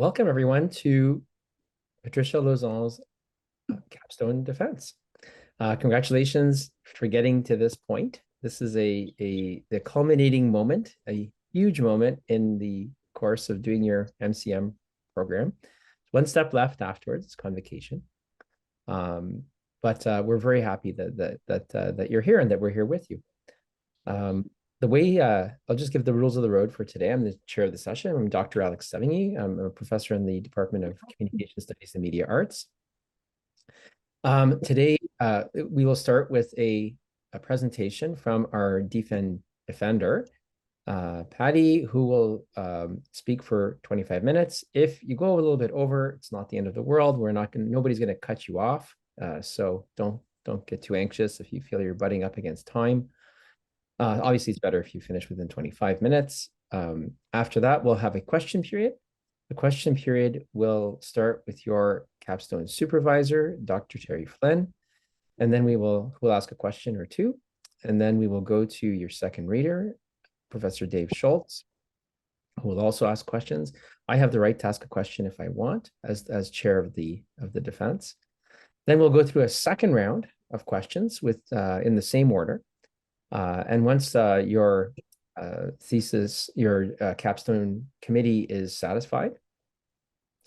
Welcome everyone to Patricia Lauzon's Capstone Defense. Congratulations for getting to this point. This is the culminating moment, a huge moment in the course of doing your MCM program. One step left afterwards, it's convocation. But we're very happy that you're here and that we're here with you. The way I'll just give the rules of the road for today. I'm the chair of the session. I'm Dr. Alex Sevigny. I'm a professor in the Department of Communication Studies and Media Arts. Today, we will start with a presentation from our defender, Patti, who will speak for 25 minutes. If you go a little bit over, it's not the end of the world. Nobody's going to cut you off. So don't get too anxious if you feel you're butting up against time. Obviously, it's better if you finish within 25 minutes. After that, we'll have a question period. The question period will start with your Capstone supervisor, Dr. Terry Flynn, and then we'll ask a question or two, and then we will go to your second reader, Professor Dave Schultz, who will also ask questions. I have the right to ask a question if I want, as chair of the defense. Then we'll go through a second round of questions with in the same order. And once your thesis, your capstone committee is satisfied,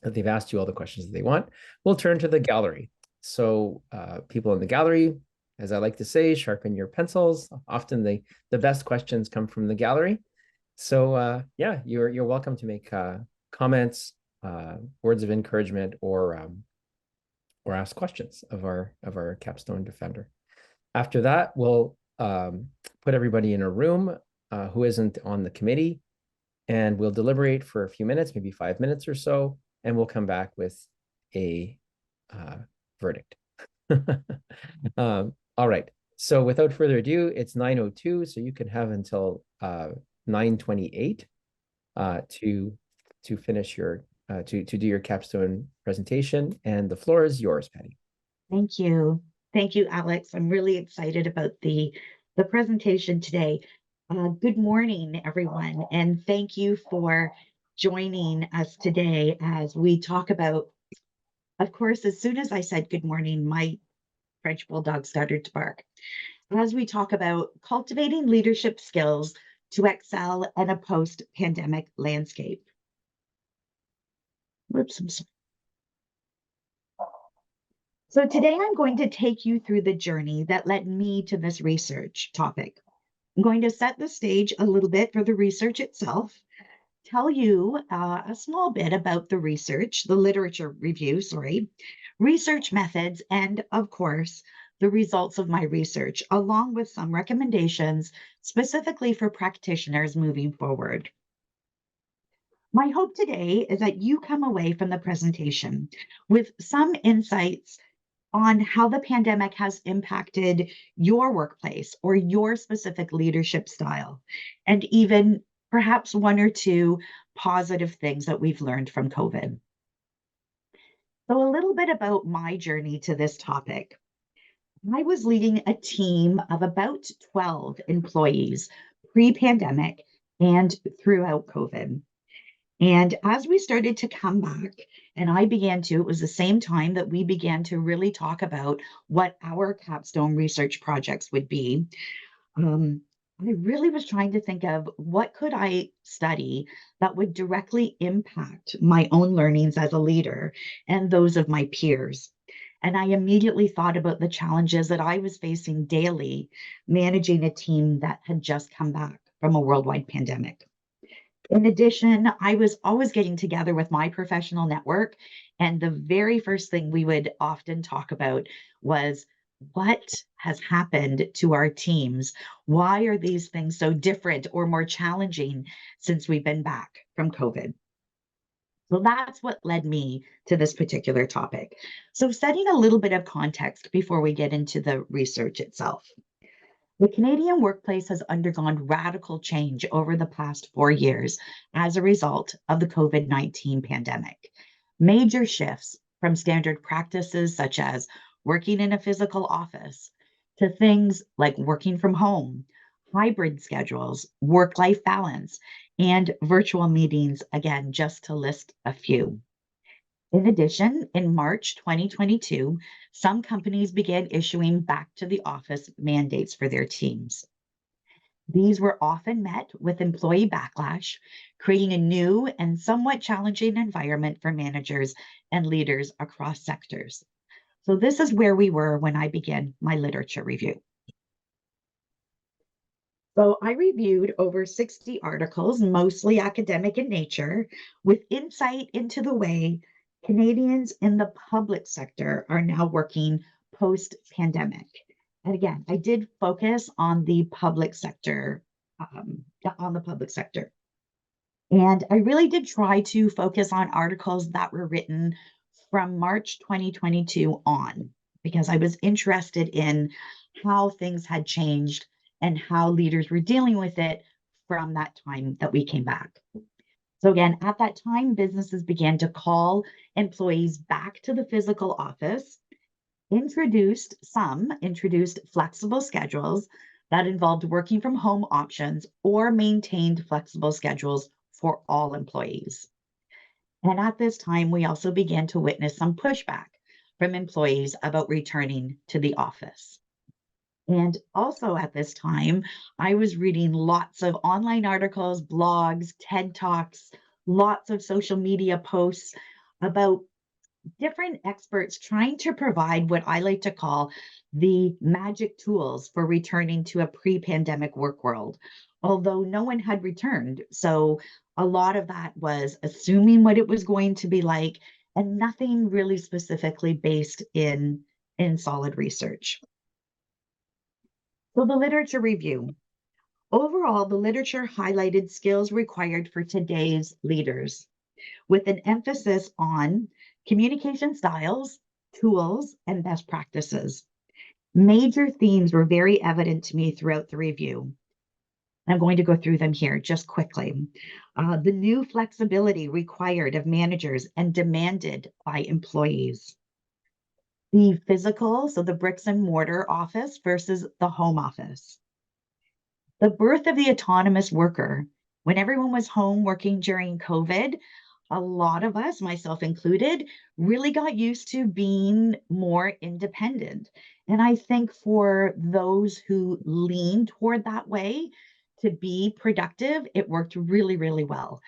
that they've asked you all the questions that they want, we'll turn to the gallery. So people in the gallery, as I like to say, sharpen your pencils. Often the best questions come from the gallery. So yeah, you're welcome to make comments, words of encouragement, or ask questions of our capstone defender. After that, we'll put everybody in a room who isn't on the committee, and we'll deliberate for a few minutes, maybe 5 minutes or so, and we'll come back with a verdict. All right. So without further ado, it's 9:02, so you can have until 9:28 to finish your to do your capstone presentation, and the floor is yours, Patti. Thank you. Thank you, Alex. I'm really excited about the presentation today. Good morning, everyone, and thank you for joining us today as we talk about, of course, as soon as I said good morning, my French bulldog started to bark. As we talk about cultivating leadership skills to excel in a post-pandemic landscape. Whoops, I'm sorry. So today I'm going to take you through the journey that led me to this research topic. I'm going to set the stage a little bit for the research itself, tell you a small bit about the research, the literature review, research methods, and of course, the results of my research, along with some recommendations specifically for practitioners moving forward. My hope today is that you come away from the presentation with some insights on how the pandemic has impacted your workplace or your specific leadership style, and even perhaps one or two positive things that we've learned from COVID. So a little bit about my journey to this topic. I was leading a team of about 12 employees pre-pandemic and throughout COVID. And as we started to come back, and it was the same time that we began to really talk about what our capstone research projects would be. I really was trying to think of what could I study that would directly impact my own learnings as a leader and those of my peers. And I immediately thought about the challenges that I was facing daily managing a team that had just come back from a worldwide pandemic. In addition, I was always getting together with my professional network, and the very first thing we would often talk about was what has happened to our teams? Why are these things so different or more challenging since we've been back from COVID? So that's what led me to this particular topic. So setting a little bit of context before we get into the research itself. The Canadian workplace has undergone radical change over the past 4 years as a result of the COVID-19 pandemic. Major shifts from standard practices such as working in a physical office to things like working from home, hybrid schedules, work-life balance, and virtual meetings, again, just to list a few. In addition, in March 2022, some companies began issuing back to the office mandates for their teams. These were often met with employee backlash, creating a new and somewhat challenging environment for managers and leaders across sectors. So, this is where we were when I began my literature review. So, I reviewed over 60 articles, mostly academic in nature, with insight into the way Canadians in the public sector are now working post pandemic. And again, I did focus on the public sector, on the public sector. And I really did try to focus on articles that were written from March 2022 on, because I was interested in how things had changed and how leaders were dealing with it from that time that we came back. So, again, at that time, businesses began to call employees back to the physical office, introduced flexible schedules that involved working from home options or maintained flexible schedules for all employees. And at this time, we also began to witness some pushback from employees about returning to the office. And also at this time, I was reading lots of online articles, blogs, TED Talks, lots of social media posts about different experts trying to provide what I like to call the magic tools for returning to a pre pandemic work world, although no one had returned. So a lot of that was assuming what it was going to be like and nothing really specifically based in solid research. So the literature review. Overall, the literature highlighted skills required for today's leaders, with an emphasis on communication styles, tools, and best practices. Major themes were very evident to me throughout the review. I'm going to go through them here just quickly. The new flexibility required of managers and demanded by employees. The physical, so the bricks and mortar office versus the home office. The birth of the autonomous worker. When everyone was home working during COVID, a lot of us, myself included, really got used to being more independent. And I think for those who lean toward that way to be productive, it worked really, really well.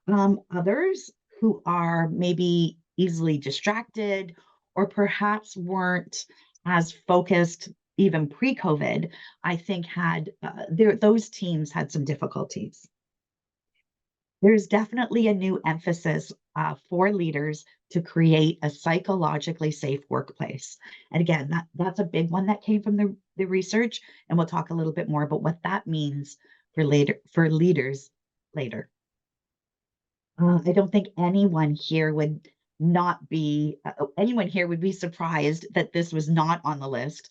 Others who are maybe easily distracted or perhaps weren't as focused even pre-COVID, I think had those teams had some difficulties. There's definitely a new emphasis for leaders to create a psychologically safe workplace. And again, that's a big one that came from the research, and we'll talk a little bit more about what that means for leaders later. I don't think anyone here would be surprised that this was not on the list.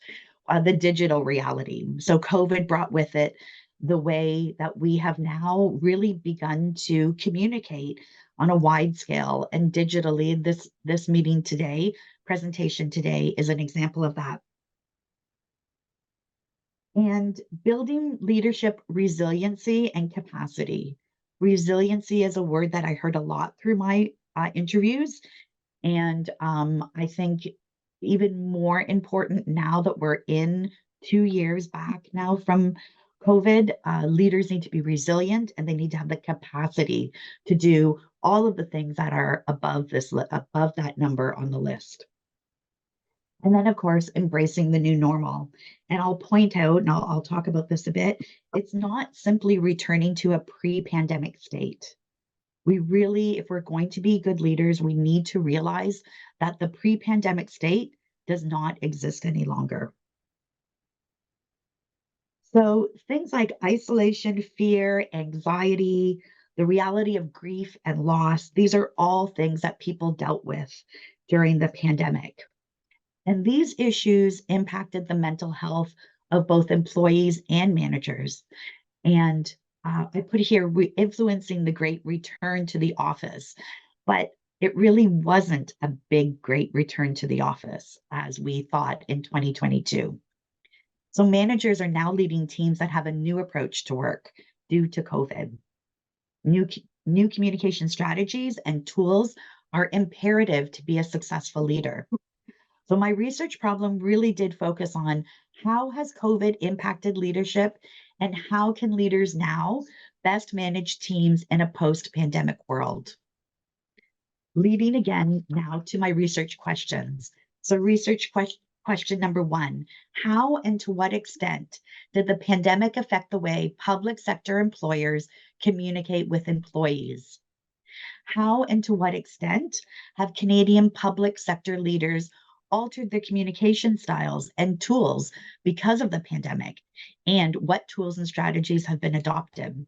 The digital reality. So COVID brought with it the way that we have now really begun to communicate on a wide scale and digitally. This meeting today, presentation today, is an example of that. And building leadership resiliency and capacity. Resiliency is a word that I heard a lot through my interviews. And I think even more important now that we're in 2 years back now from COVID, leaders need to be resilient and they need to have the capacity to do all of the things that are above that number on the list. And then, of course, embracing the new normal. And I'll point out, and I'll talk about this a bit, it's not simply returning to a pre-pandemic state. We really, if we're going to be good leaders, we need to realize that the pre-pandemic state does not exist any longer. So things like isolation, fear, anxiety, the reality of grief and loss, these are all things that people dealt with during the pandemic. And these issues impacted the mental health of both employees and managers. And I put here influencing the great return to the office, but it really wasn't a big, great return to the office as we thought in 2022. So managers are now leading teams that have a new approach to work due to COVID. New communication strategies and tools are imperative to be a successful leader. So my research problem really did focus on how has COVID impacted leadership and how can leaders now best manage teams in a post-pandemic world. Leading again now to my research questions. So question number 1, how and to what extent did the pandemic affect the way public sector employers communicate with employees? How and to what extent have Canadian public sector leaders altered their communication styles and tools because of the pandemic? And what tools and strategies have been adopted?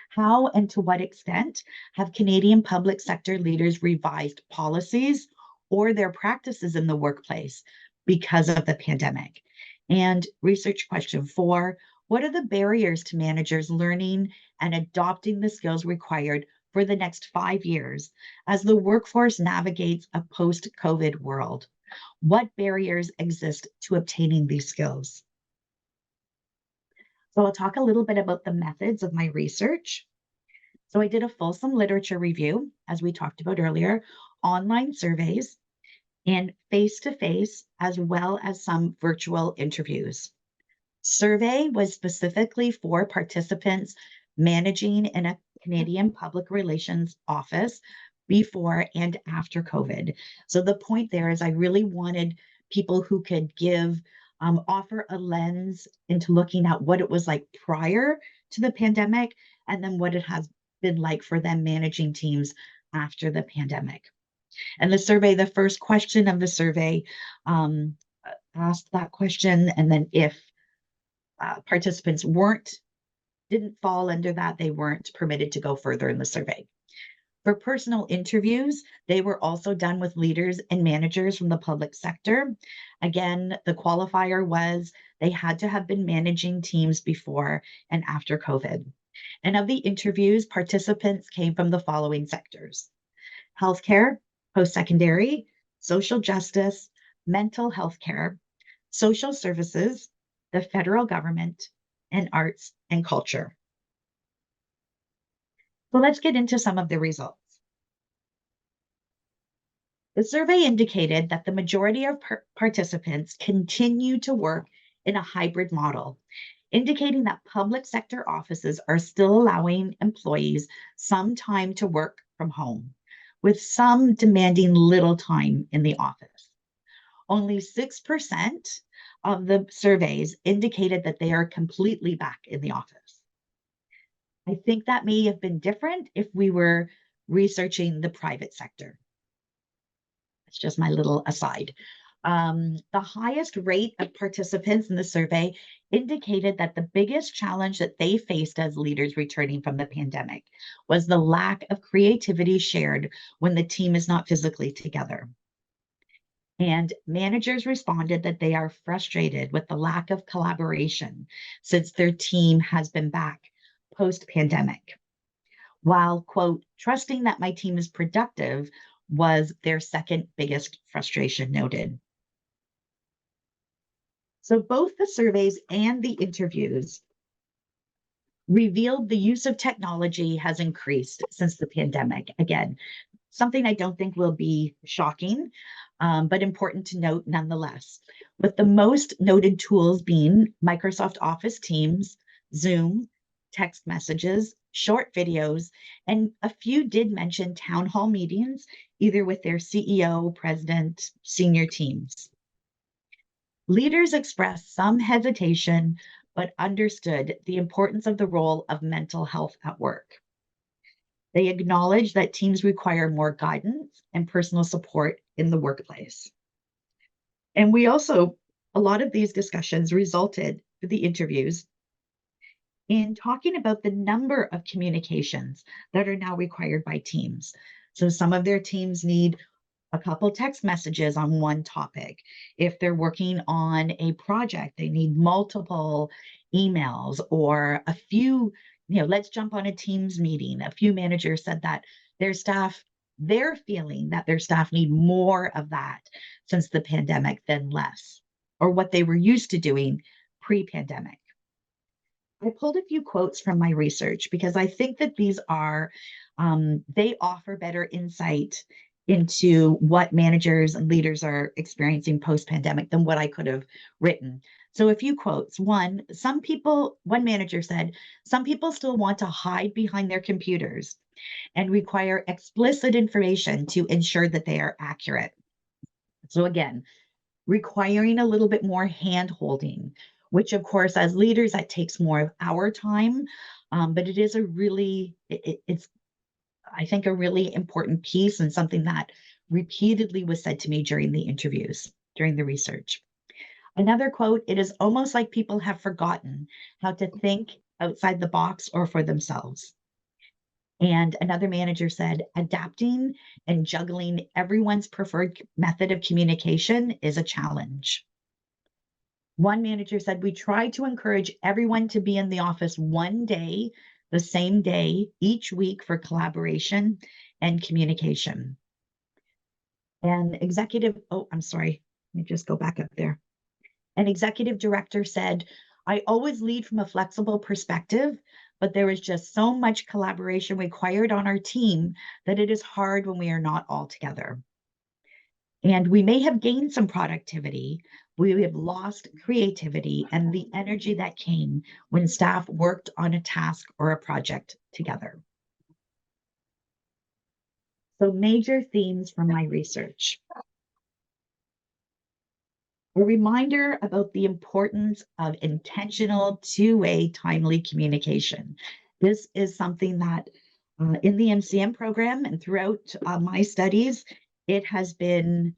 How and to what extent have Canadian public sector leaders revised policies or their practices in the workplace because of the pandemic? And research question 4, what are the barriers to managers learning and adopting the skills required for the next 5 years as the workforce navigates a post-COVID world? What barriers exist to obtaining these skills? So I'll talk a little bit about the methods of my research. So I did a fulsome literature review, as we talked about earlier, online surveys, and face-to-face, as well as some virtual interviews. Survey was specifically for participants managing in a Canadian public relations office before and after COVID. So the point there is I really wanted people who could offer a lens into looking at what it was like prior to the pandemic and then what it has been like for them managing teams after the pandemic. And the first question of the survey asked that question, and then if participants didn't fall under that, they weren't permitted to go further in the survey. For personal interviews, they were also done with leaders and managers from the public sector. Again, the qualifier was they had to have been managing teams before and after COVID. And of the interviews, participants came from the following sectors: healthcare, post-secondary, social justice, mental health care, social services, the federal government, and arts and culture. So let's get into some of the results. The survey indicated that the majority of participants continue to work in a hybrid model, indicating that public sector offices are still allowing employees some time to work from home, with some demanding little time in the office. Only 6% of the surveys indicated that they are completely back in the office. I think that may have been different if we were researching the private sector. It's just my little aside. The highest rate of participants in the survey indicated that the biggest challenge that they faced as leaders returning from the pandemic was the lack of creativity shared when the team is not physically together. And managers responded that they are frustrated with the lack of collaboration since their team has been back post-pandemic. While, quote, trusting that my team is productive was their second biggest frustration noted. So both the surveys and the interviews revealed the use of technology has increased since the pandemic. Again, something I don't think will be shocking, but important to note nonetheless. With the most noted tools being Microsoft Office Teams, Zoom, text messages, short videos, and a few did mention town hall meetings, either with their CEO, president, senior teams. Leaders expressed some hesitation, but understood the importance of the role of mental health at work. They acknowledge that teams require more guidance and personal support in the workplace. And a lot of these discussions resulted for the interviews in talking about the number of communications that are now required by teams. So some of their teams need a couple text messages on one topic. If they're working on a project, they need multiple emails or a few, let's jump on a Teams meeting. A few managers said that they're feeling that their staff need more of that since the pandemic than less. or what they were used to doing pre-pandemic. I pulled a few quotes from my research because I think that these are, they offer better insight into what managers and leaders are experiencing post-pandemic than what I could have written. So a few quotes. One manager said, some people still want to hide behind their computers and require explicit information to ensure that they are accurate. So again, requiring a little bit more hand holding, which of course, as leaders, that takes more of our time. But it is it's, I think, a really important piece and something that repeatedly was said to me during the interviews, during the research. Another quote, it is almost like people have forgotten how to think outside the box or for themselves. And another manager said, adapting and juggling everyone's preferred method of communication is a challenge. One manager said, we try to encourage everyone to be in the office one day, the same day, each week for collaboration and communication. And I'm sorry, let me just go back up there. An executive director said, I always lead from a flexible perspective, but there is just so much collaboration required on our team that it is hard when we are not all together. And we may have gained some productivity, we have lost creativity and the energy that came when staff worked on a task or a project together. So major themes from my research. A reminder about the importance of intentional two-way timely communication. This is something that in the MCM program and throughout my studies, it has been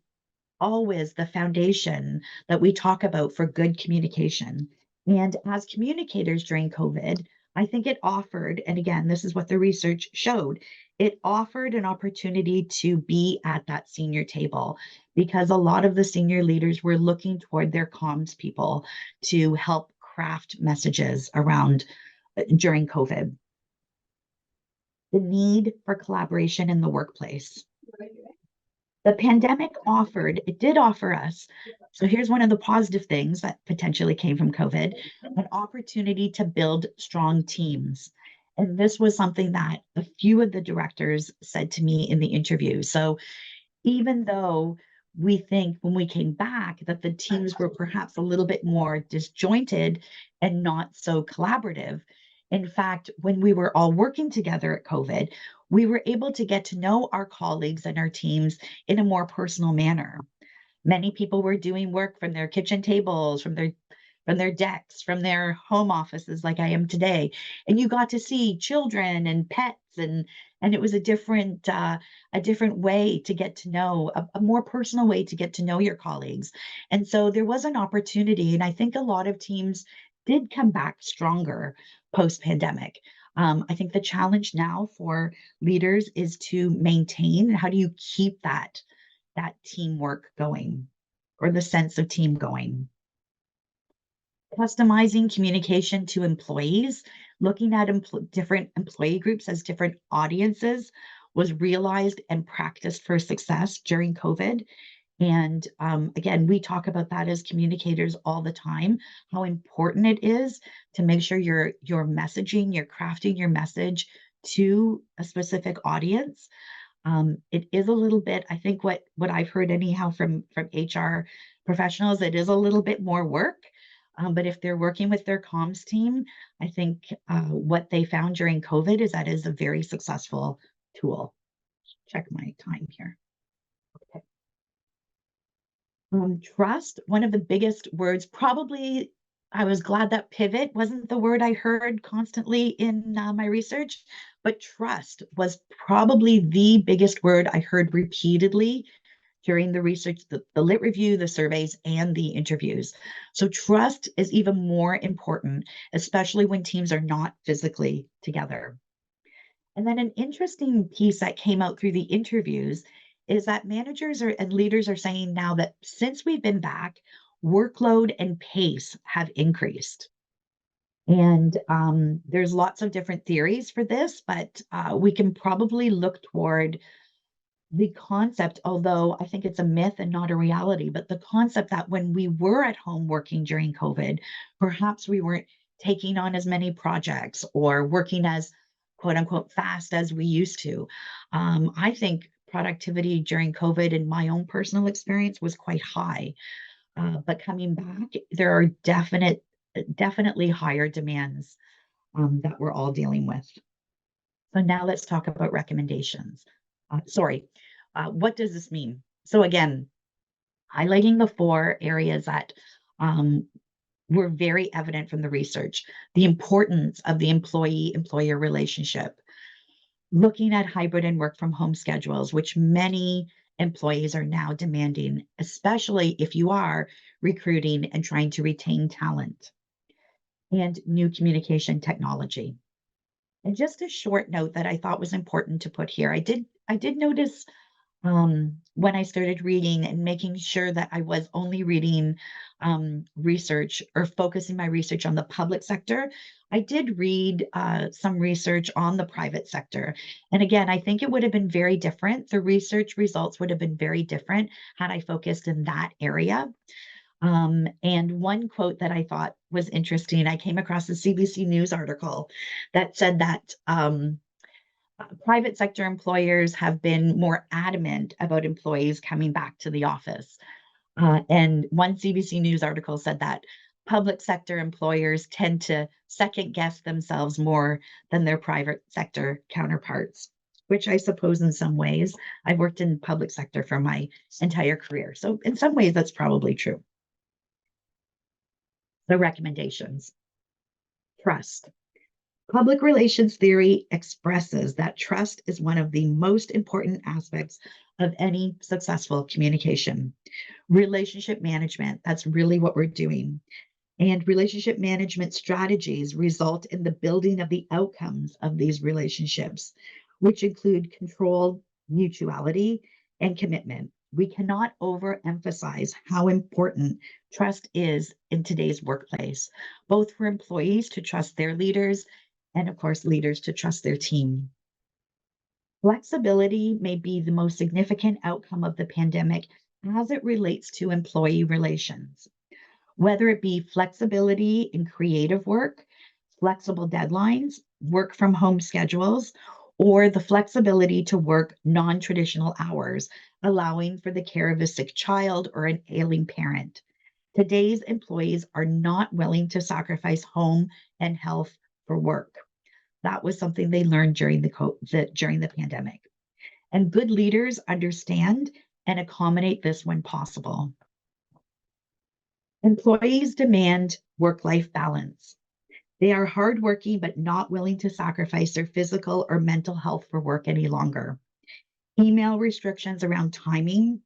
always the foundation that we talk about for good communication. And as communicators during COVID, I think it offered, and again, this is what the research showed, it offered an opportunity to be at that senior table because a lot of the senior leaders were looking toward their comms people to help craft messages around during COVID. The need for collaboration in the workplace. The pandemic did offer us, so here's one of the positive things that potentially came from COVID, an opportunity to build strong teams. And this was something that a few of the directors said to me in the interview. So even though we think when we came back that the teams were perhaps a little bit more disjointed and not so collaborative, in fact, when we were all working together at COVID, we were able to get to know our colleagues and our teams in a more personal manner. Many people were doing work from their kitchen tables, from their decks, from their home offices like I am today. And you got to see children and pets and it was a different way to get to know, a more personal way to get to know your colleagues. And so there was an opportunity, and I think a lot of teams did come back stronger post-pandemic. I think the challenge now for leaders is to maintain, how do you keep that teamwork going, or the sense of team going? Customizing communication to employees, looking at different employee groups as different audiences was realized and practiced for success during COVID. And again, we talk about that as communicators all the time, how important it is to make sure you're messaging, you're crafting your message to a specific audience. It is a little bit, I think what I've heard anyhow from HR professionals, it is a little bit more work. But if they're working with their comms team, I think what they found during COVID is that is a very successful tool. Check my time here. Okay. Trust, one of the biggest words, probably. I was glad that pivot wasn't the word I heard constantly in my research, but trust was probably the biggest word I heard repeatedly during the research, the lit review, the surveys, and the interviews. So trust is even more important, especially when teams are not physically together. And then an interesting piece that came out through the interviews is that managers and leaders are saying now that since we've been back, workload and pace have increased. And there's lots of different theories for this, but we can probably look toward the concept, although I think it's a myth and not a reality, but the concept that when we were at home working during COVID, perhaps we weren't taking on as many projects or working as quote unquote fast as we used to. I think productivity during COVID in my own personal experience was quite high. But coming back, there are definitely higher demands that we're all dealing with. So now let's talk about recommendations. Sorry, what does this mean? So again, highlighting the four areas that um, were very evident from the research, the importance of the employee-employer relationship, looking at hybrid and work from home schedules, which many employees are now demanding, especially if you are recruiting and trying to retain talent, and new communication technology. And just a short note that I thought was important to put here. I did notice when I started reading and making sure that I was only reading research or focusing my research on the public sector. I did read some research on the private sector. And again, I think it would have been very different. The research results would have been very different had I focused in that area. And one quote that I thought was interesting, I came across a CBC News article that said that private sector employers have been more adamant about employees coming back to the office. And one CBC News article said that public sector employers tend to second guess themselves more than their private sector counterparts, which I suppose in some ways, I've worked in public sector for my entire career. So in some ways, that's probably true. The recommendations. Trust. Public relations theory expresses that trust is one of the most important aspects of any successful communication. Relationship management, that's really what we're doing. And relationship management strategies result in the building of the outcomes of these relationships, which include control, mutuality, and commitment. We cannot overemphasize how important trust is in today's workplace, both for employees to trust their leaders and, of course, leaders to trust their team. Flexibility may be the most significant outcome of the pandemic as it relates to employee relations, whether it be flexibility in creative work, flexible deadlines, work from home schedules, or the flexibility to work non traditional hours, allowing for the care of a sick child or an ailing parent. Today's employees are not willing to sacrifice home and health for work. That was something they learned during the pandemic. And good leaders understand and accommodate this when possible. Employees demand work-life balance. They are hardworking but not willing to sacrifice their physical or mental health for work any longer. Email restrictions around timing,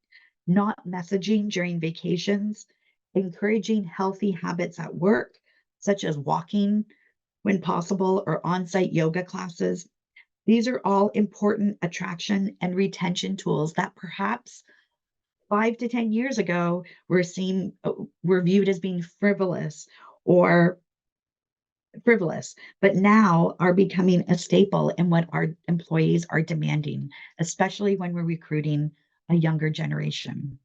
not messaging during vacations, encouraging healthy habits at work, such as walking when possible or on-site yoga classes. These are all important attraction and retention tools that perhaps 5 to 10 years ago were viewed as being or frivolous, but now are becoming a staple in what our employees are demanding, especially when we're recruiting a younger generation.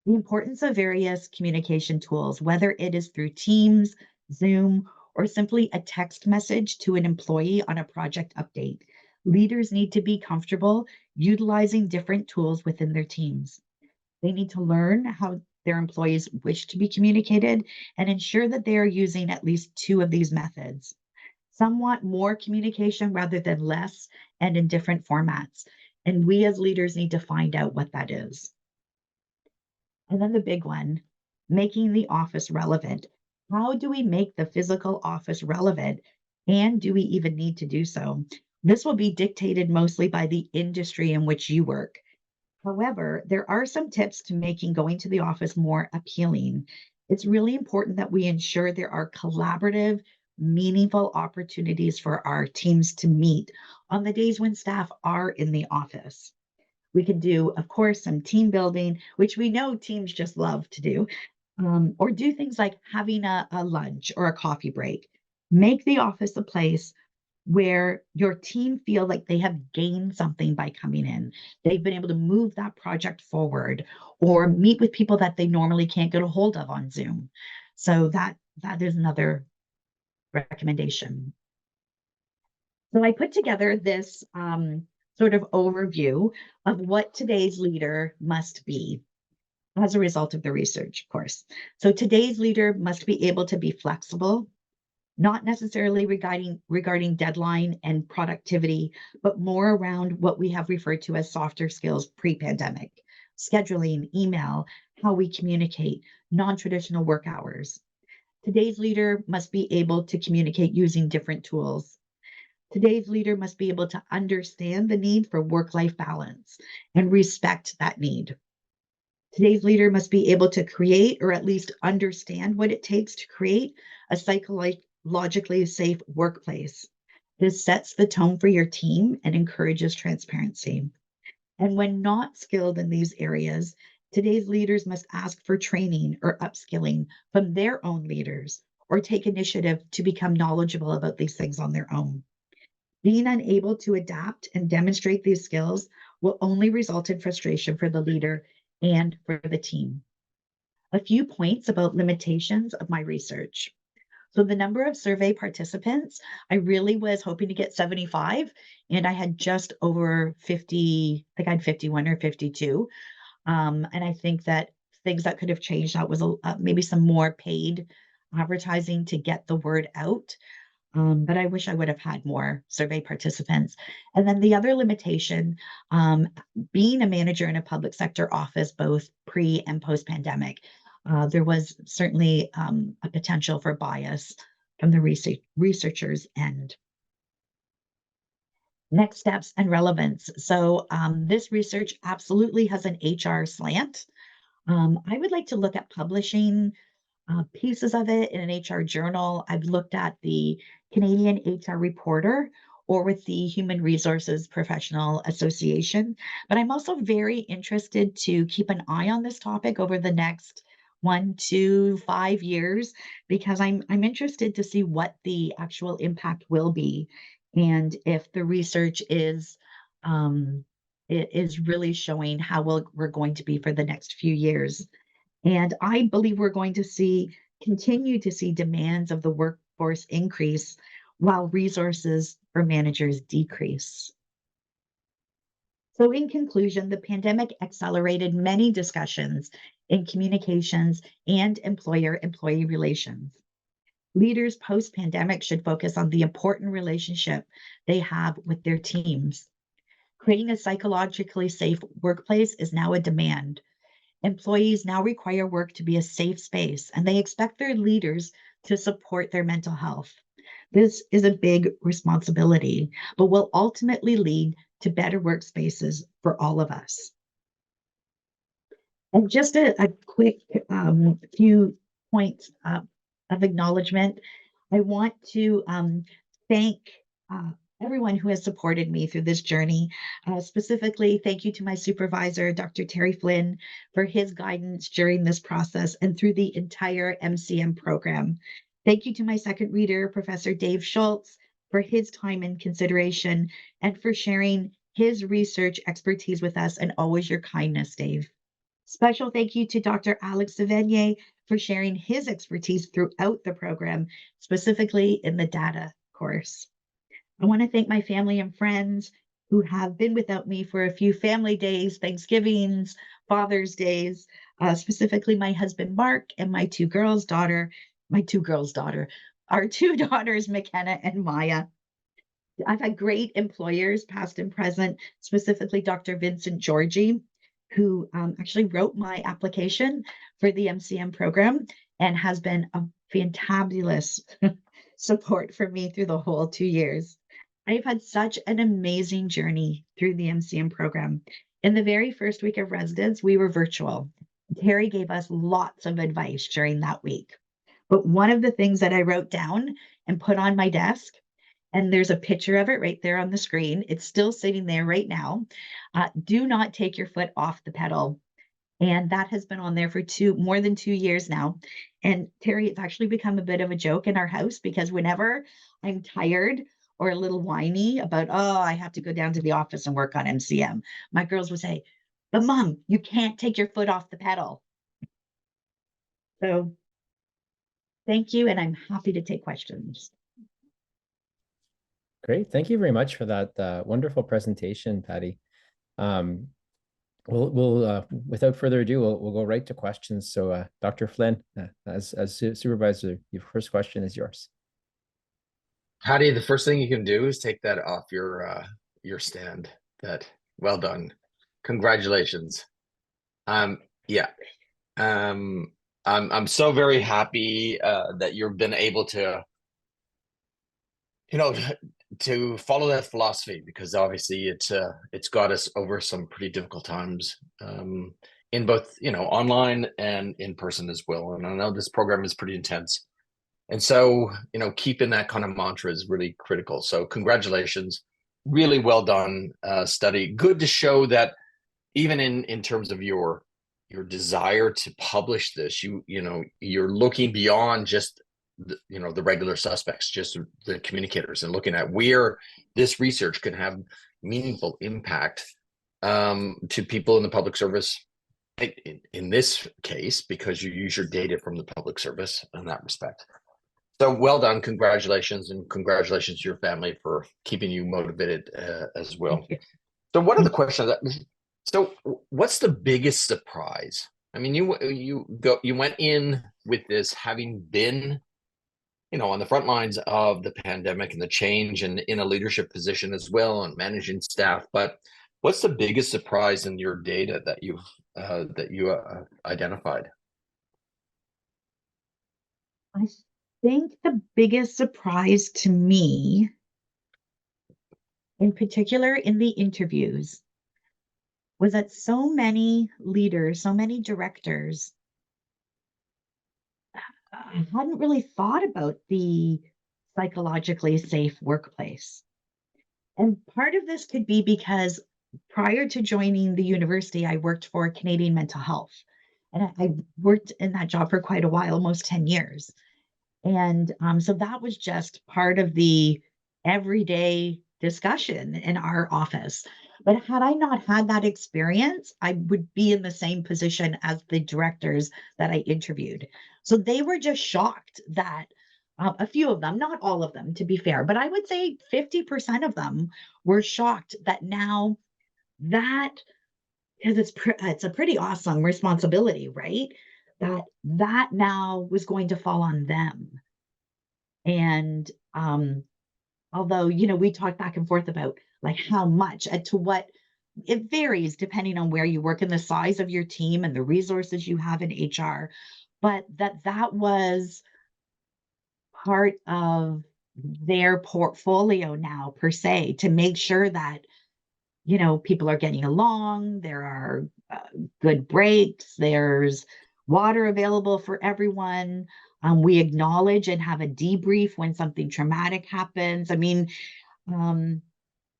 The importance of various communication tools, whether it is through Teams, Zoom, or simply a text message to an employee on a project update. Leaders need to be comfortable utilizing different tools within their teams. They need to learn how their employees wish to be communicated and ensure that they are using at least two of these methods. Some want more communication rather than less and in different formats. And we as leaders need to find out what that is. And then the big one, making the office relevant. How do we make the physical office relevant? And do we even need to do so? This will be dictated mostly by the industry in which you work. However, there are some tips to making going to the office more appealing. It's really important that we ensure there are collaborative, meaningful opportunities for our teams to meet on the days when staff are in the office. We can do, of course, some team building, which we know teams just love to do, or do things like having a lunch or a coffee break. Make the office a place where your team feel like they have gained something by coming in. They've been able to move that project forward or meet with people that they normally can't get a hold of on Zoom. So that is another recommendation. So I put together this sort of overview of what today's leader must be as a result of the research, of course. So today's leader must be able to be flexible, not necessarily regarding deadline and productivity, but more around what we have referred to as softer skills pre-pandemic: scheduling, email, how we communicate, non-traditional work hours. Today's leader must be able to communicate using different tools. Today's leader must be able to understand the need for work-life balance and respect that need. Today's leader must be able to create, or at least understand what it takes to create, a psychologically safe workplace. This sets the tone for your team and encourages transparency. And when not skilled in these areas, today's leaders must ask for training or upskilling from their own leaders or take initiative to become knowledgeable about these things on their own. Being unable to adapt and demonstrate these skills will only result in frustration for the leader and for the team. A few points about limitations of my research. So the number of survey participants, I really was hoping to get 75, and I had just over 50, I think I had 51 or 52. And I think that things that could have changed that was maybe some more paid advertising to get the word out. But I wish I would have had more survey participants. And then the other limitation, being a manager in a public sector office, both pre and post pandemic, there was certainly a potential for bias from the researchers' end. Next steps and relevance. So this research absolutely has an HR slant. I would like to look at publishing pieces of it in an HR journal. I've looked at the Canadian HR Reporter or with the Human Resources Professional Association, but I'm also very interested to keep an eye on this topic over the next 1 to 5 years, because I'm interested to see what the actual impact will be and if the research is really showing how we're going to be for the next few years. And I believe we're going to continue to see demands of the workforce increase while resources for managers decrease. So in conclusion, the pandemic accelerated many discussions in communications and employer-employee relations. Leaders post-pandemic should focus on the important relationship they have with their teams. Creating a psychologically safe workplace is now a demand. Employees now require work to be a safe space, and they expect their leaders to support their mental health. This is a big responsibility, but will ultimately lead to better workspaces for all of us. And just a quick few points of acknowledgement. I want to thank everyone who has supported me through this journey. Specifically, thank you to my supervisor, Dr. Terry Flynn, for his guidance during this process and through the entire MCM program. Thank you to my second reader, Professor Dave Schultz, for his time and consideration and for sharing his research expertise with us, and always your kindness, Dave. Special thank you to Dr. Alex Sevigny for sharing his expertise throughout the program, specifically in the data course. I want to thank my family and friends who have been without me for a few family days, Thanksgivings, Father's Days, specifically my husband, Mark, and our two girls' daughters, McKenna and Maya. I've had great employers, past and present, specifically Dr. Vincent Georgie, who actually wrote my application for the MCM program and has been a fantabulous support for me through the whole 2 years. I've had such an amazing journey through the MCM program. In the very first week of residence, we were virtual. Terry gave us lots of advice during that week. But one of the things that I wrote down and put on my desk, and there's a picture of it right there on the screen. It's still sitting there right now. Do not take your foot off the pedal. And that has been on there for more than 2 years now. And Terry, it's actually become a bit of a joke in our house because whenever I'm tired or a little whiny about, oh, I have to go down to the office and work on MCM, my girls would say, but mom, you can't take your foot off the pedal. So thank you. And I'm happy to take questions. Great. Thank you very much for that wonderful presentation, Patti. Um, we'll without further ado, we'll go right to questions. So, Dr. Flynn, as supervisor, your first question is yours. Patti, the first thing you can do is take that off your stand. Well done. Congratulations. Yeah. I'm so very happy that you've been able to, to follow that philosophy, because obviously it's got us over some pretty difficult times in both, online and in person as well. And I know this program is pretty intense. And so, keeping that kind of mantra is really critical. So congratulations. Really well done study. Good to show that even in terms of your desire to publish this, you're looking beyond just the regular suspects, just the communicators, and looking at where this research can have meaningful impact to people in the public service. In this case, because you use your data from the public service in that respect. So well done, congratulations, and congratulations to your family for keeping you motivated as well. So one of the questions so what's the biggest surprise? I mean, you went in with this having been, on the front lines of the pandemic and the change, and in a leadership position as well, and managing staff. But what's the biggest surprise in your data that you identified? I think the biggest surprise to me, in particular in the interviews, was that so many leaders, so many directors hadn't really thought about the psychologically safe workplace. And part of this could be because prior to joining the university, I worked for Canadian Mental Health. And I worked in that job for quite a while, almost 10 years. And so that was just part of the everyday discussion in our office. But had I not had that experience, I would be in the same position as the directors that I interviewed. So they were just shocked that a few of them, not all of them, to be fair, but I would say 50% of them were shocked that now that, because it's a pretty awesome responsibility, right? That now was going to fall on them. And although, we talked back and forth about like how much and to what, it varies depending on where you work and the size of your team and the resources you have in HR, but that was part of their portfolio now, per se, to make sure that people are getting along, there are good breaks, there's water available for everyone. We acknowledge and have a debrief when something traumatic happens. I mean,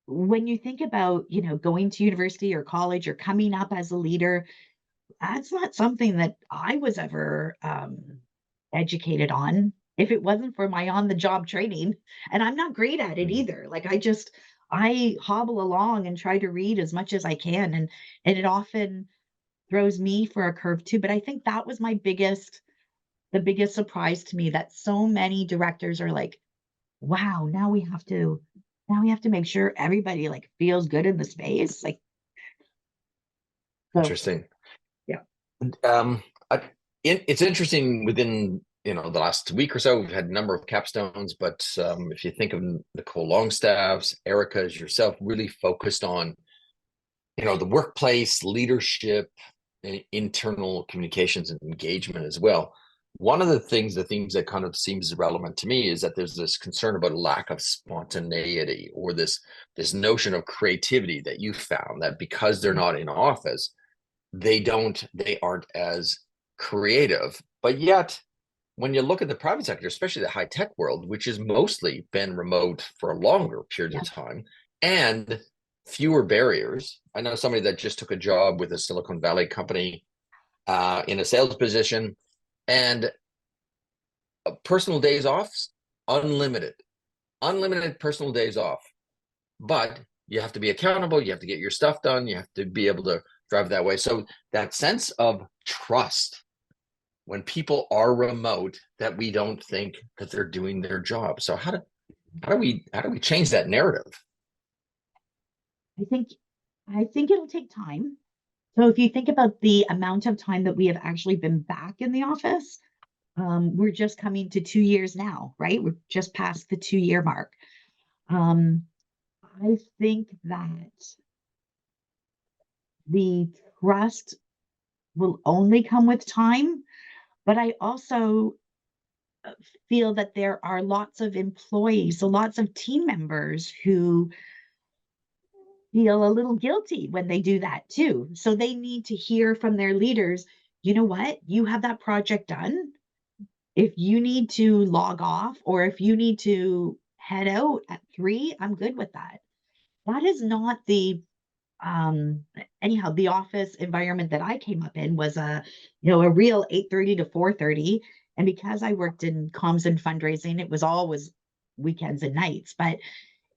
when you think about, going to university or college or coming up as a leader, that's not something that I was ever educated on. If it wasn't for my on-the-job training, and I'm not great at it either. Like I hobble along and try to read as much as I can, and it often throws me for a curve too. But I think that was the biggest surprise to me, that so many directors are like, wow, now we have to make sure everybody like feels good in the space. Like, so, Interesting. yeah. It's interesting within the last week or so, we've had a number of capstones, but if you think of Nicole Longstaff's, Erica's, yourself, really focused on the workplace, leadership, and internal communications and engagement as well. One of the themes that kind of seems relevant to me is that there's this concern about a lack of spontaneity, or this notion of creativity that you found, that because they're not in office, they aren't as creative. But yet, when you look at the private sector, especially the high tech world, which has mostly been remote for a longer period of time, and fewer barriers. I know somebody that just took a job with a Silicon Valley company in a sales position, and personal days off, unlimited. unlimited personal days off, but you have to be accountable. You have to get your stuff done. You have to be able to drive that way. So that sense of trust when people are remote, that we don't think that they're doing their job. So how do we change that narrative? I think I think it'll take time. So if you think about the amount of time that we have actually been back in the office, we're just coming to 2 years now, right? We're just past the 2 year mark. Um, I think that the trust will only come with time, but I also feel that there are lots of employees, so lots of team members who feel a little guilty when they do that too. So they need to hear from their leaders, you know what, you have that project done. If you need to log off or if you need to head out at 3, I'm good with that. That is not the um anyhow, the office environment that I came up in was a real 8:30 to 4:30. And because I worked in comms and fundraising, it was always weekends and nights, but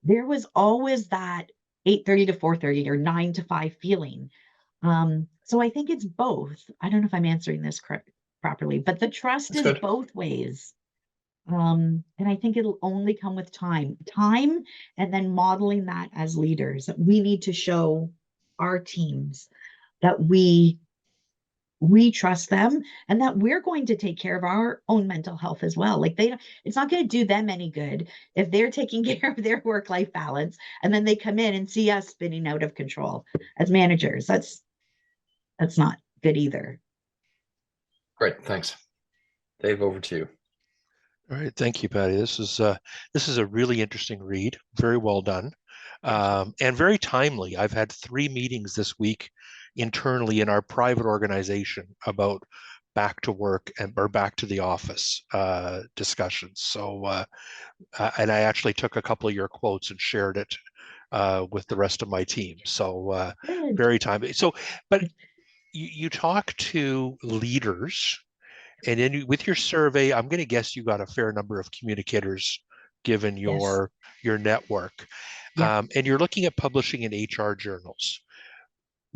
there was always that 8:30 to 4:30 or 9 to 5 feeling. So I think it's both. I don't know if I'm answering this properly, but the trust That's is good. both ways. And I think it'll only come with time, and then modeling that as leaders. We need to show our teams that we trust them and that we're going to take care of our own mental health as well. Like it's not going to do them any good if they're taking care of their work-life balance and then they come in and see us spinning out of control as managers. That's not good either. Great, thanks. Dave, over to you. All right, thank you, Patti. This is a really interesting read. Very well done, and very timely. I've had 3 meetings this week internally in our private organization about back to work or back to the office discussions. So, and I actually took a couple of your quotes and shared it with the rest of my team. So, Good. very timely. So, but you talk to leaders. And then with your survey, I'm going to guess you got a fair number of communicators given Yes. your network. Yeah. And you're looking at publishing in HR journals.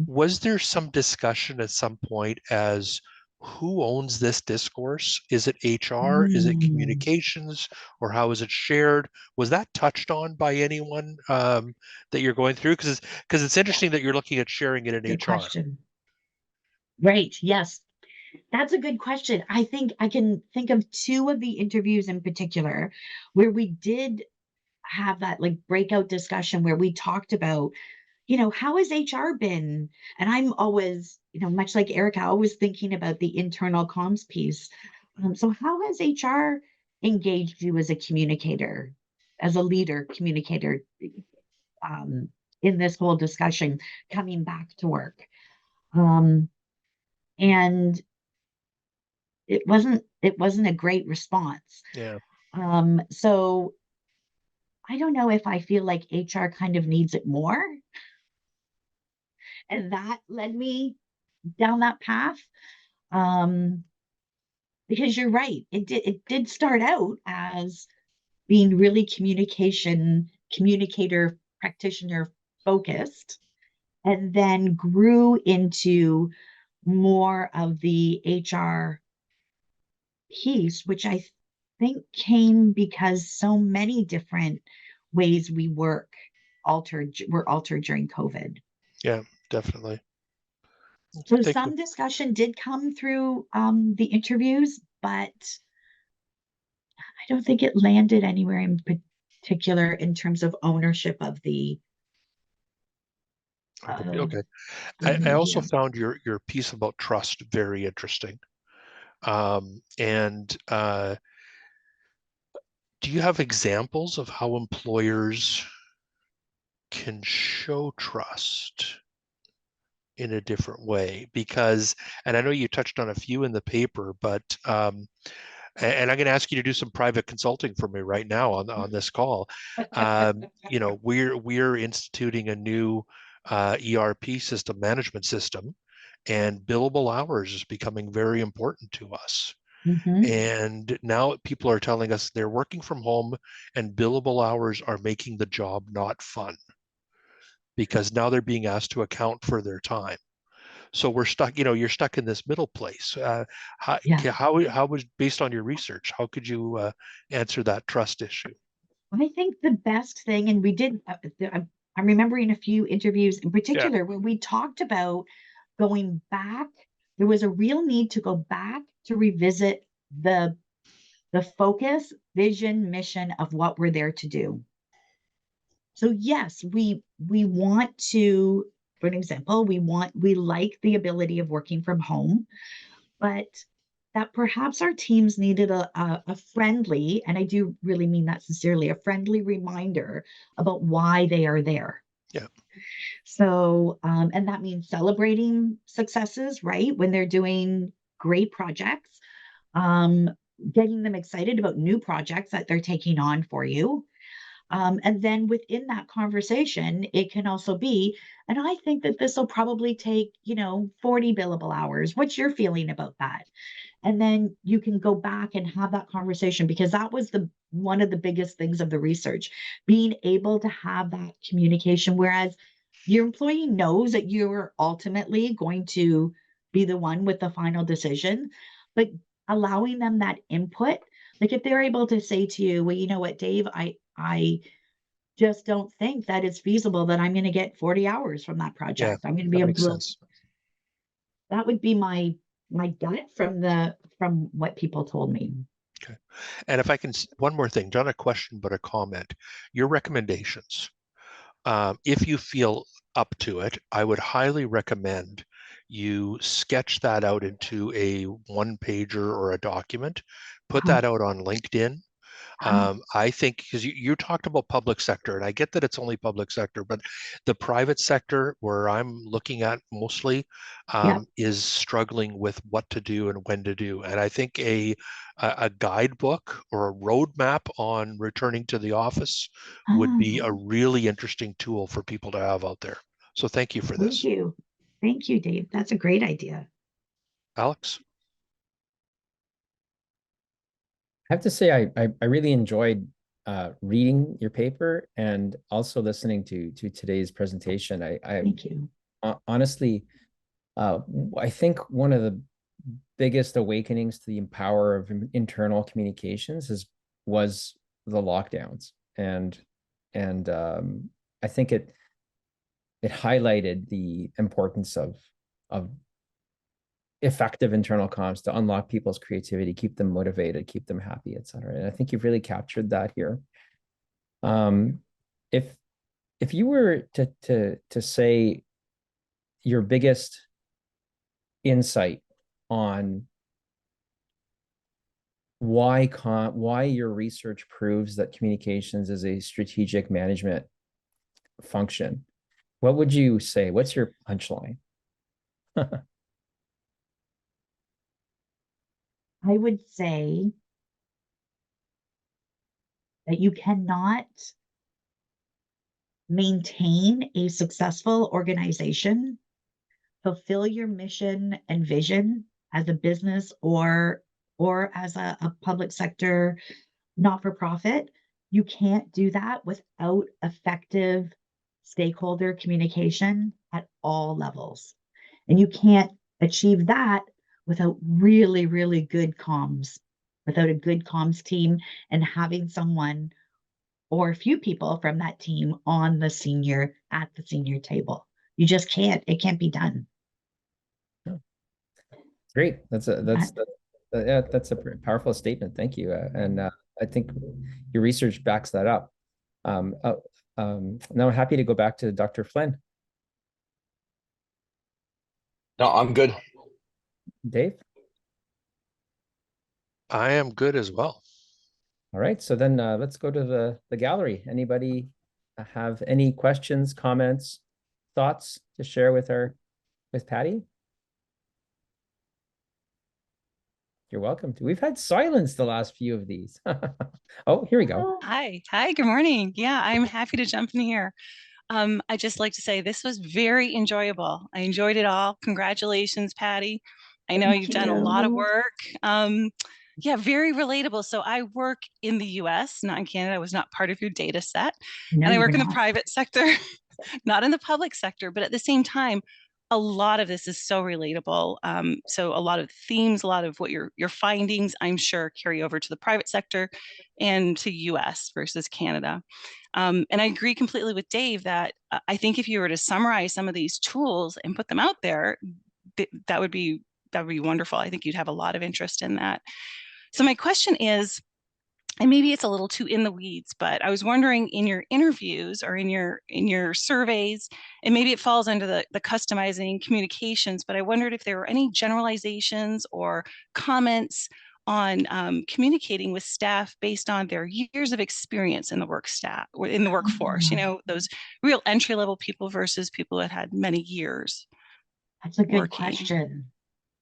Was there some discussion at some point as who owns this discourse? Is it HR? Is it Mm, communications? Or how is it shared? Was that touched on by anyone that you're going through? Because it's interesting that you're looking at sharing it in good HR. question. Right. Yes. That's a good question. I think I can think of 2 of the interviews in particular where we did have that like breakout discussion where we talked about, how has HR been? And I'm always, much like Erica, always thinking about the internal comms piece. So how has HR engaged you as a communicator, as a leader communicator, um, in this whole discussion coming back to work? Um, and it wasn't a great response. Yeah. So I don't know if I feel like HR kind of needs it more. And that led me down that path. Um, because you're right, it did start out as being really communicator, practitioner focused, and then grew into more of the HR piece, which I think came because so many different ways we were altered during COVID. Yeah, definitely. So Thank you. some discussion did come through the interviews, but I don't think it landed anywhere in particular in terms of ownership of the of, Okay. of the I also media. found your piece about trust very interesting. And do you have examples of how employers can show trust in a different way? Because, and I know you touched on a few in the paper, but and I'm going to ask you to do some private consulting for me right now on this call. We're instituting a new ERP system, management system, and billable hours is becoming very important to us. Mhm. And now people are telling us they're working from home and billable hours are making the job not fun because now they're being asked to account for their time. So we're stuck, you're stuck in this middle place. Yeah. How was, based on your research, how could you answer that trust issue? I think the best thing, and we did, I'm remembering a few interviews in Yeah, particular where we talked about going back. There was a real need to go back to revisit the focus, vision, mission of what we're there to do. So yes, we want to, for an example, we like the ability of working from home, but that perhaps our teams needed a friendly, and I do really mean that sincerely, a friendly reminder about why they are there. yeah, So, and that means celebrating successes, right? When they're doing great projects, um, getting them excited about new projects that they're taking on for you. And then within that conversation, it can also be, and I think that this will probably take, 40 billable hours. What's your feeling about that? And then you can go back and have that conversation because that was the one of the biggest things of the research, being able to have that communication. Whereas your employee knows that you're ultimately going to be the one with the final decision, but allowing them that input, like if they're able to say to you, well, you know what, Dave, I just don't think that it's feasible that I'm going to get 40 hours from that yeah, project. I'm going to be that able makes to, sense. that would be my gut from what people told me. Okay. And if I can, one more thing, not a question, but a comment. Your recommendations. If you feel up to it, I would highly recommend you sketch that out into a one pager or a document, put Uh-huh. that out on LinkedIn. Uh-huh. I think because you talked about public sector, and I get that it's only public sector, but the private sector, where I'm looking at mostly, Yep. is struggling with what to do and when to do. And I think a guidebook or a roadmap on returning to the office would be a Ah, really interesting tool for people to have out there. So thank you for thank this, you. Thank you, Dave. That's a great idea. Alex. I have to say, I really enjoyed reading your paper and also listening to today's presentation. Thank you. Honestly, I think one of the biggest awakenings to the power of internal communications was the lockdowns, and I think it highlighted the importance of effective internal comms to unlock people's creativity, keep them motivated, keep them happy, etc. And I think you've really captured that here. Um, if if you were to say your biggest insight on why your research proves that communications is a strategic management function, what would you say? What's your punchline? I would say that you cannot maintain a successful organization, fulfill your mission and vision as a business or as a public sector not for profit. You can't do that without effective stakeholder communication at all levels. And you can't achieve that without really, really good comms, without a good comms team and having someone or a few people from that team at the senior table. You just can't, it can't be done. Great. That, Yeah, that's a powerful statement. Thank you. And I think your research backs that up. Um, uh, Now I'm happy to go back to Dr. Flynn. No, I'm good. Dave? I am good as well. All right. So then let's go to the gallery. Anybody have any questions, comments, thoughts to share with Patti? You're welcome to. We've had silence the last few of these. Oh, here we go. Hi, good morning. Yeah, I'm happy to jump in here. I just like to say this was very enjoyable. I enjoyed it all. Congratulations, Patti. I know you've done a lot of you. work. Yeah, very relatable. So I work in the US, not in Canada. I was not part of your data set. No, And I you were work in the not. private sector, not in the public sector, but at the same time, a lot of this is so relatable. So a lot of themes, a lot of what your findings, I'm sure, carry over to the private sector and to US versus Canada. And I agree completely with Dave that I think if you were to summarize some of these tools and put them out there, that would be wonderful. I think you'd have a lot of interest in that. So my question is, and maybe it's a little too in the weeds, but I was wondering in your interviews or in your surveys, and maybe it falls under the customizing communications, but I wondered if there were any generalizations or comments on communicating with staff based on their years of experience in the workforce, those real entry level people versus people that had many years That's a good working. question.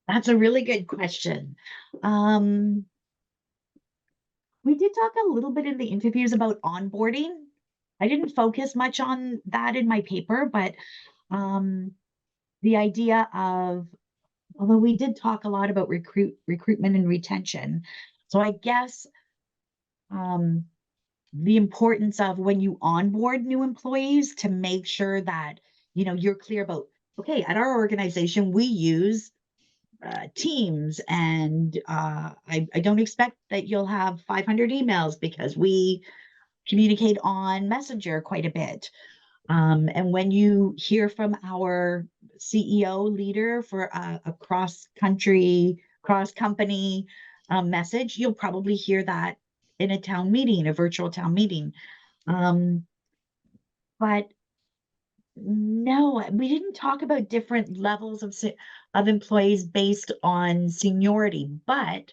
That's a really good question. We did talk a little bit in the interviews about onboarding. I didn't focus much on that in my paper, but the idea of, although we did talk a lot about recruitment and retention. So I guess the importance of when you onboard new employees to make sure that, you're clear about, okay, at our organization, we use Teams, and I don't expect that you'll have 500 emails because we communicate on Messenger quite a bit. And when you hear from our CEO leader for a cross-country, cross-company message, you'll probably hear that in a town meeting, a virtual town meeting. But no, we didn't talk about different levels of employees based on seniority, but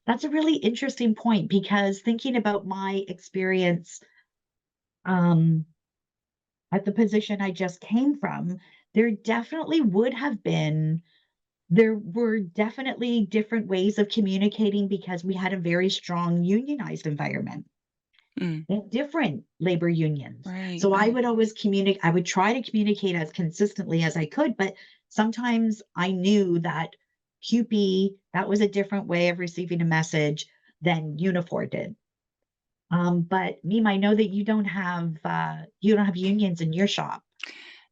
that's a really interesting point because thinking about my experience at the position I just came from, there were definitely different ways of communicating because we had a very strong unionized environment. In different labor unions. Right, so I right. would always I would try to communicate as consistently as I could, but sometimes I knew that QP, that was a different way of receiving a message than Unifor did. But Mima, I know that you don't have unions in your shop.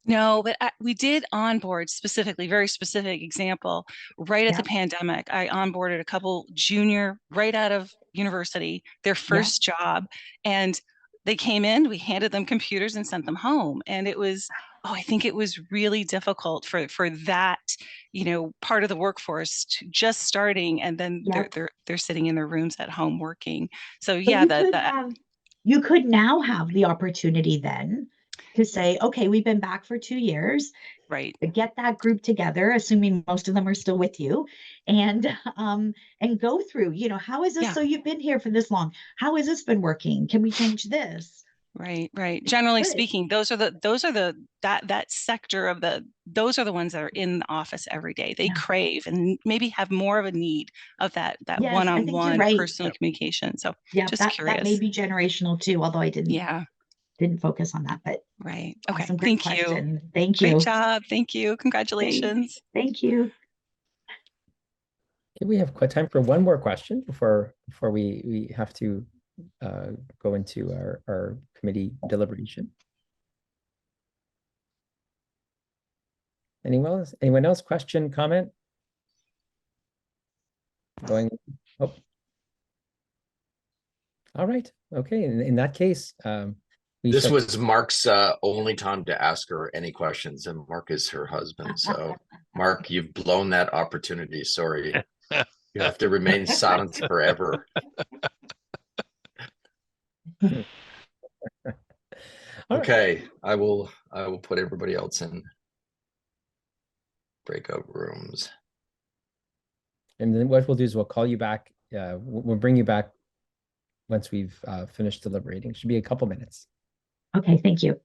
No, but we did onboard specifically, very specific example, right at the Yep, pandemic. I onboarded a couple junior right out of university, their yep. first job, and they came in, we handed them computers and sent them home. And it was, I think it was really difficult for that, part of the workforce just starting, and then Yep. they're sitting in their rooms at home working. So But yeah, you could now have the opportunity then to say, okay, we've been back for 2 years. right. Get that group together, assuming most of them are still with you, and go through, how is this? Yeah. So you've been here for this long. How has this been working? Can we change this? Right, right. Generally Good. speaking, those are that sector of those are the ones that are in the office every day. They Yeah. crave and maybe have more of a need of that Yes, I think you're one-on-one right. personal communication. So Yeah, just that may curious. be generational too, although I Yeah, didn't focus on that. But right. Okay. awesome, great Thank you. question. Thank Great you. job. Thank you. Thank, Congratulations. thank you. Okay, we have quite time for one more question before we have to go into our committee deliberation. Anyone else? Question, comment? Going. Oh. All right. Okay. In that case, this was Mark's only time to ask her any questions, and Mark is her husband. So, Mark, you've blown that opportunity. Sorry. You have to remain silent forever. Okay, right. I will put everybody else in breakout rooms. And then what we'll do is we'll call you back. We'll bring you back once we've finished deliberating. Should be a couple minutes. Okay, thank you.